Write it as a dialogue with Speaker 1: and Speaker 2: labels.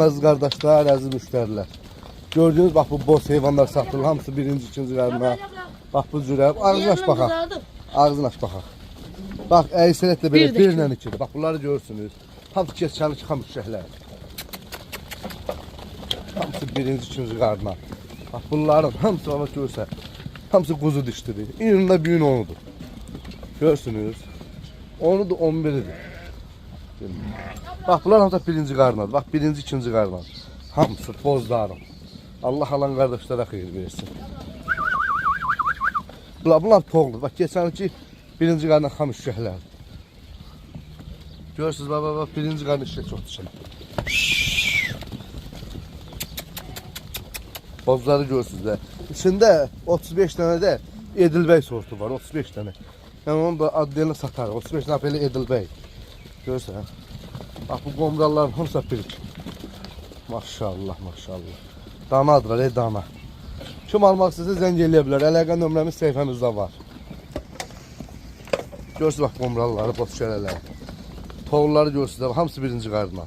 Speaker 1: Salam əziz qardaşlar, əziz müştərilər. Gördüğünüz bax bu boz heyvanlar satılır. Hamısı birinci, ikinci qarına. Bax bu cürə. Ağzını aç baxaq. Ağzını aç baxaq. Bax əysərətlə belə 1 ilə 2-dir. Bax bunları görürsünüz. Hamısı keçəli çıxan uşaqlar. Hamısı birinci, ikinci qarına. Bax bunların hamısı baba görsə. Hamısı quzu dişlidir. İnində büyün onudur. Görürsünüz. Onu da 11'idir. Bak bunlar hamısı birinci qarnadır. Bak birinci, ikinci qarnadır. Hamısı bozdarım. Allah alan qardaşlara xeyir versin. Bunlar toğludur. Bak geçen ki birinci qarna xam üşəklər. Görürsünüz baba birinci qarna işə çox düşün. Bozları görürsünüz də. İçində 35 dənə də Edilbəy sortu var. 35 dənə. Yəni onun adlarını satar. 35 dənə belə Edilbəy. Görürsən. Bak bu qomralların hamısı birik. Maşallah, maşallah. Danadılar, dana. Kim almaq istəsə zəng eləyə bilər. Əlaqə nömrəmiz səhifəmizdə var. Görürsünüz bax qomralları, boz şələləri. Toğulları görürsünüz. Hamısı birinci qarına.